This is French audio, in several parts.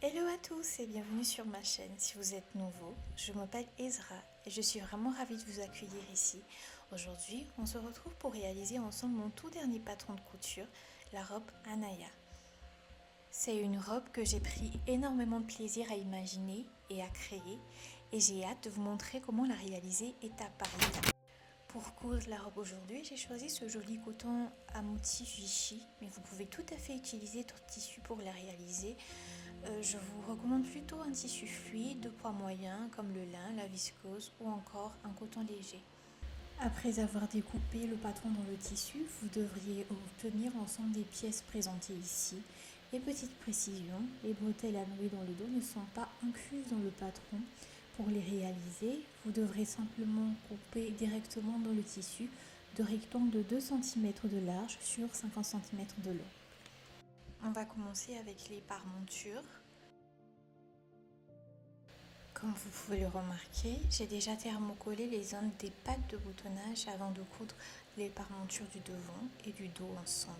Hello à tous et bienvenue sur ma chaîne. Si vous êtes nouveau, je m'appelle Ezra et je suis vraiment ravie de vous accueillir ici. Aujourd'hui, on se retrouve pour réaliser ensemble mon tout dernier patron de couture, la robe Anaya. C'est une robe que j'ai pris énormément de plaisir à imaginer et à créer et j'ai hâte de vous montrer comment la réaliser étape par étape. Pour coudre la robe aujourd'hui, j'ai choisi ce joli coton à motif Vichy, mais vous pouvez tout à fait utiliser d'autres tissus pour la réaliser. Je vous recommande plutôt un tissu fluide de poids moyen comme le lin, la viscose ou encore un coton léger. Après avoir découpé le patron dans le tissu, vous devriez obtenir l'ensemble des pièces présentées ici. Et petite précision, les bretelles à nouer dans le dos ne sont pas incluses dans le patron. Pour les réaliser, vous devrez simplement couper directement dans le tissu de rectangles de 2 cm de large sur 50 cm de long. On va commencer avec les paremontures. Comme vous pouvez le remarquer, j'ai déjà thermocollé les zones des pattes de boutonnage avant de coudre les paremontures du devant et du dos ensemble.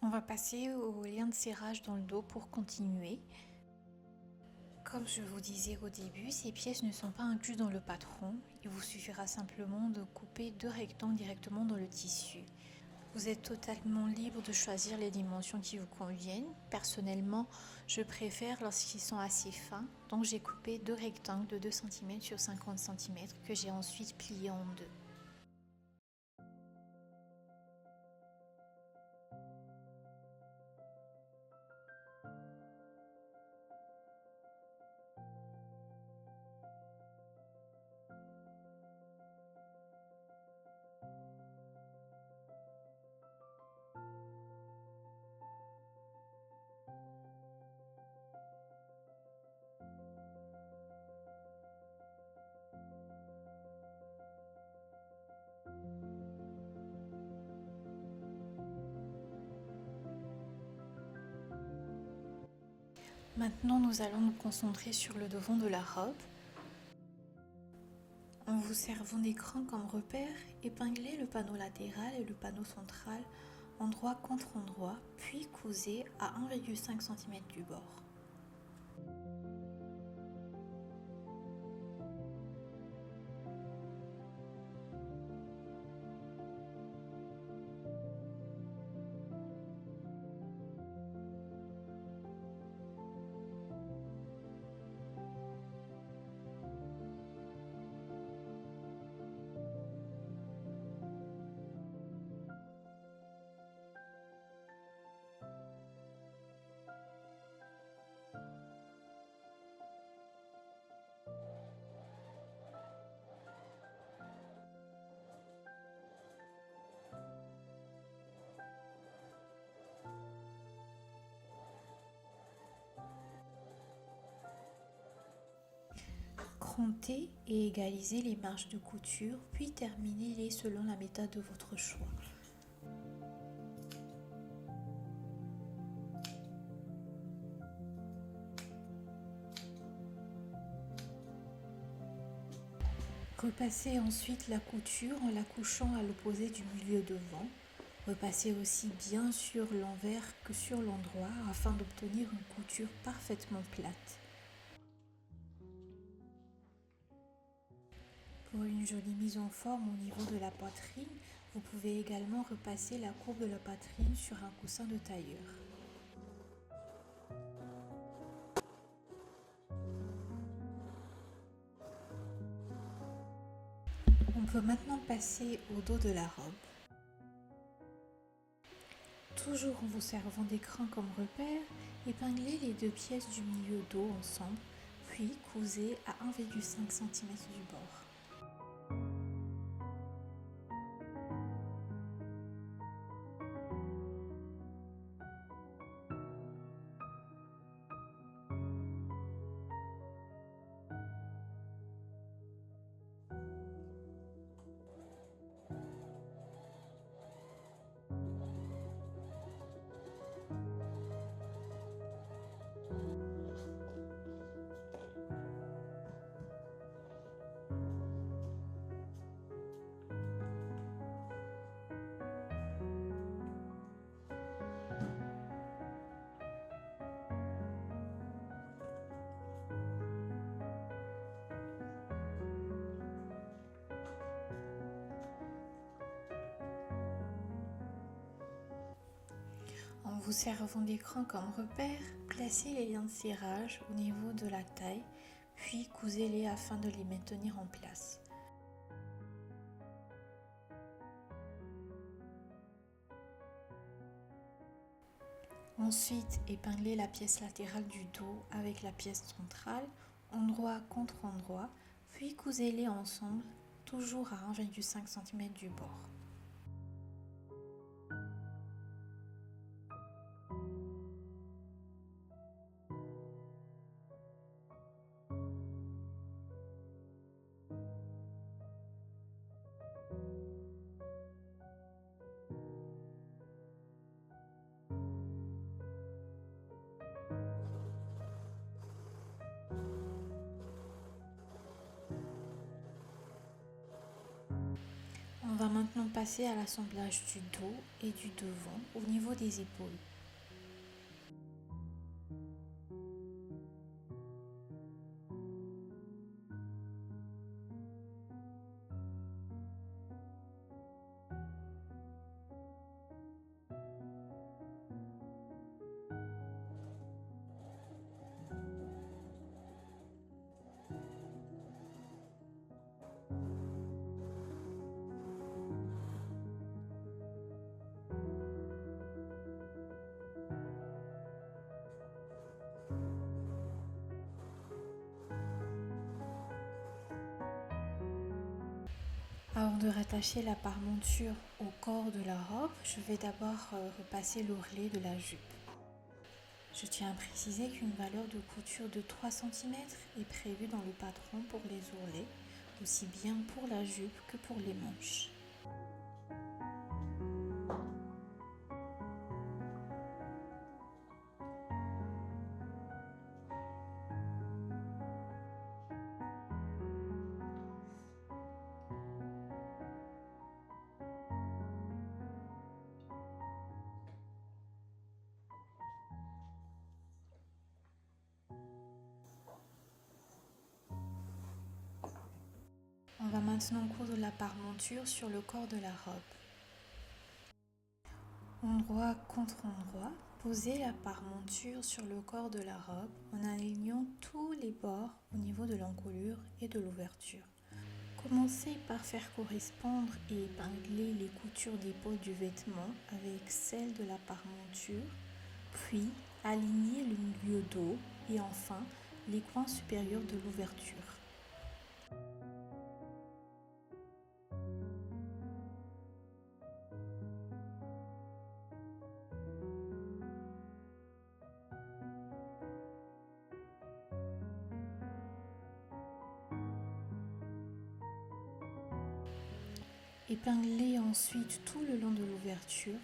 On va passer au lien de serrage dans le dos pour continuer. Comme je vous disais au début, ces pièces ne sont pas incluses dans le patron. Il vous suffira simplement de couper 2 rectangles directement dans le tissu. Vous êtes totalement libre de choisir les dimensions qui vous conviennent. Personnellement, je préfère lorsqu'ils sont assez fins. Donc j'ai coupé 2 rectangles de 2 cm sur 50 cm que j'ai ensuite pliés en deux. Maintenant, nous allons nous concentrer sur le devant de la robe. En vous servant d'écran comme repère, épinglez le panneau latéral et le panneau central endroit contre endroit, puis cousez à 1,5 cm du bord. Crontez et égalisez les marges de couture, puis terminez-les selon la méthode de votre choix. Repassez ensuite la couture en la couchant à l'opposé du milieu devant. Repassez aussi bien sur l'envers que sur l'endroit afin d'obtenir une couture parfaitement plate. Pour une jolie mise en forme au niveau de la poitrine, vous pouvez également repasser la courbe de la poitrine sur un coussin de tailleur. On peut maintenant passer au dos de la robe. Toujours en vous servant d'écran comme repère, épinglez les 2 pièces du milieu dos ensemble, puis cousez à 1,5 cm du bord. vous servant d'écran comme repère, placez les liens de cirage au niveau de la taille, puis cousez-les afin de les maintenir en place. Ensuite, épinglez la pièce latérale du dos avec la pièce centrale, endroit contre endroit, puis cousez-les ensemble, toujours à 1,5 cm du bord. On va maintenant passer à l'assemblage du dos et du devant au niveau des épaules. Avant de rattacher la parmenture au corps de la robe, je vais d'abord repasser l'ourlet de la jupe. Je tiens à préciser qu'une valeur de couture de 3 cm est prévue dans le patron pour les ourlets, aussi bien pour la jupe que pour les manches. On va maintenant coudre la parmenture sur le corps de la robe. Endroit contre endroit, posez la parmenture sur le corps de la robe en alignant tous les bords au niveau de l'encolure et de l'ouverture. Commencez par faire correspondre et épingler les coutures d'épaule du vêtement avec celles de la parmenture, puis alignez le milieu dos et enfin les coins supérieurs de l'ouverture. Épinglez ensuite tout le long de l'ouverture,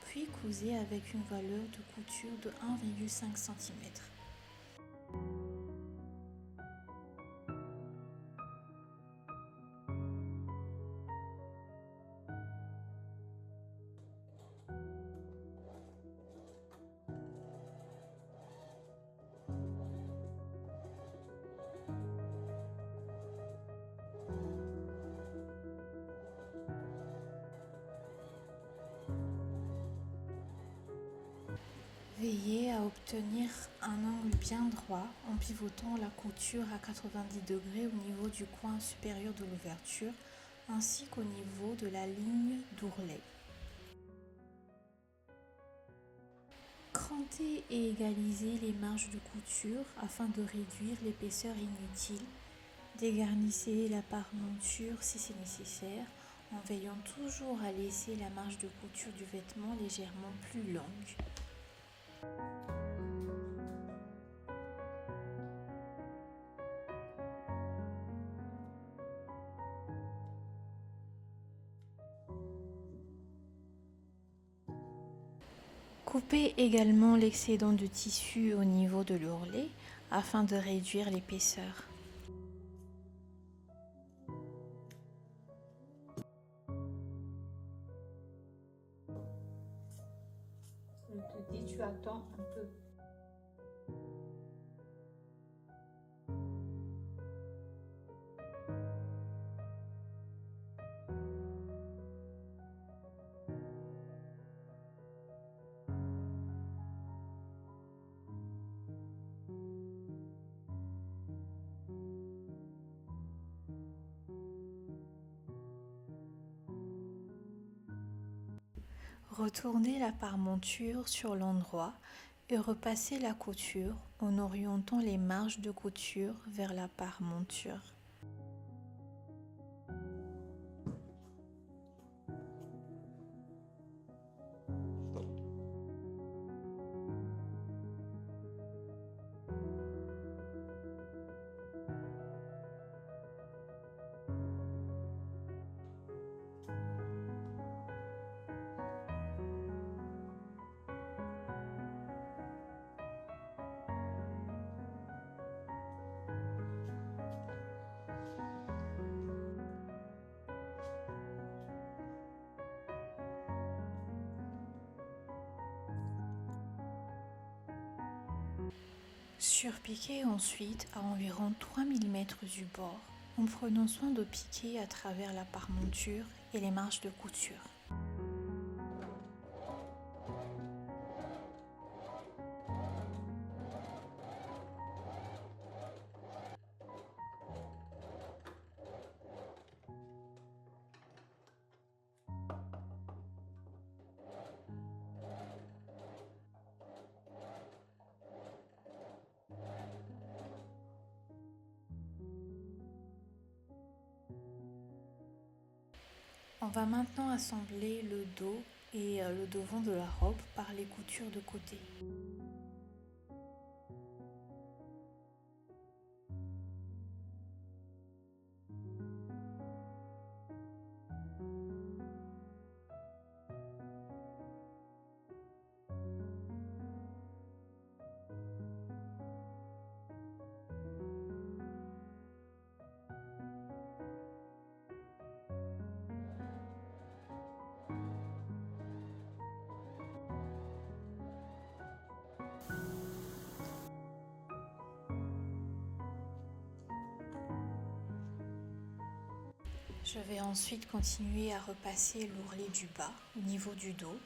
puis cousez avec une valeur de couture de 1,5 cm. Veillez à obtenir un angle bien droit en pivotant la couture à 90 degrés au niveau du coin supérieur de l'ouverture ainsi qu'au niveau de la ligne d'ourlet. Crantez et égalisez les marges de couture afin de réduire l'épaisseur inutile. Dégarnissez la parmenture si c'est nécessaire en veillant toujours à laisser la marge de couture du vêtement légèrement plus longue. Coupez également l'excédent de tissu au niveau de l'ourlet afin de réduire l'épaisseur. Je te dis, tu attends un peu. Retournez la paremonture sur l'endroit et repassez la couture en orientant les marges de couture vers la paremonture. Surpiquez ensuite à environ 3 mm du bord, en prenant soin de piquer à travers la paremonture et les marges de couture. On va maintenant assembler le dos et le devant de la robe par les coutures de côté. Je vais ensuite continuer à repasser l'ourlet du bas au niveau du dos.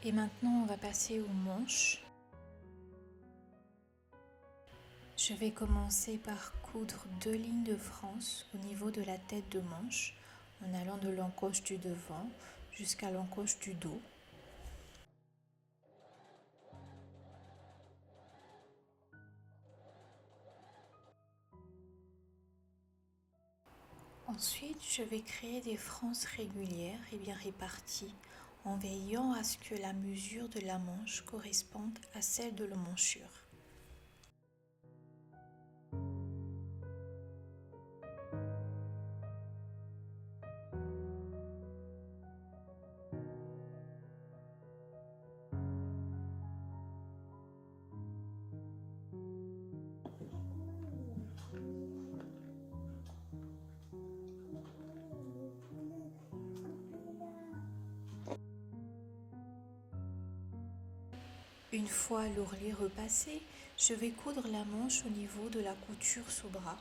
Et maintenant, on va passer aux manches. Je vais commencer par coudre 2 lignes de France au niveau de la tête de manche, en allant de l'encoche du devant jusqu'à l'encoche du dos. Ensuite, je vais créer des frances régulières et bien réparties, en veillant à ce que la mesure de la manche corresponde à celle de l'emmanchure. Une fois l'ourlet repassé, je vais coudre la manche au niveau de la couture sous bras.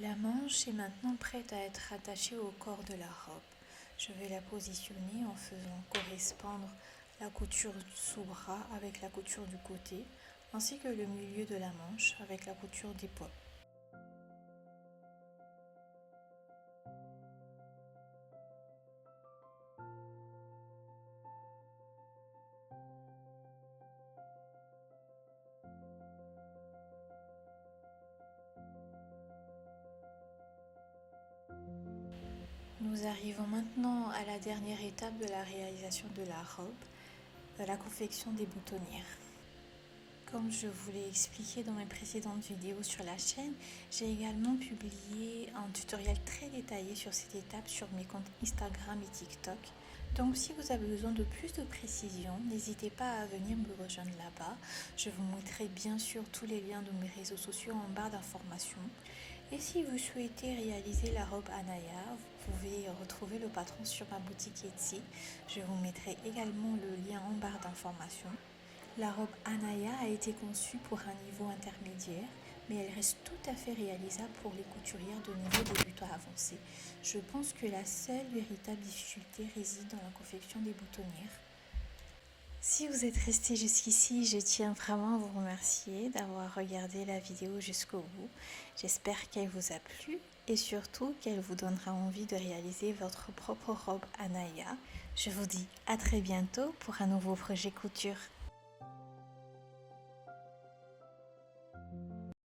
La manche est maintenant prête à être attachée au corps de la robe. Je vais la positionner en faisant correspondre la couture sous-bras avec la couture du côté, ainsi que le milieu de la manche avec la couture d'épaule. Nous arrivons maintenant à la dernière étape de la réalisation de la robe, la confection des boutonnières. Comme je vous l'ai expliqué dans mes précédentes vidéos sur la chaîne, j'ai également publié un tutoriel très détaillé sur cette étape sur mes comptes Instagram et TikTok. Donc si vous avez besoin de plus de précision, n'hésitez pas à venir me rejoindre là-bas. Je vous mettrai bien sûr tous les liens de mes réseaux sociaux en barre d'informations. Et si vous souhaitez réaliser la robe Anaya, vous pouvez retrouver le patron sur ma boutique Etsy. Je vous mettrai également le lien en barre d'informations. La robe Anaya a été conçue pour un niveau intermédiaire, mais elle reste tout à fait réalisable pour les couturières de niveau débutant avancé. Je pense que la seule véritable difficulté réside dans la confection des boutonnières. Si vous êtes resté jusqu'ici, je tiens vraiment à vous remercier d'avoir regardé la vidéo jusqu'au bout. J'espère qu'elle vous a plu et surtout qu'elle vous donnera envie de réaliser votre propre robe Anaya. Je vous dis à très bientôt pour un nouveau projet couture.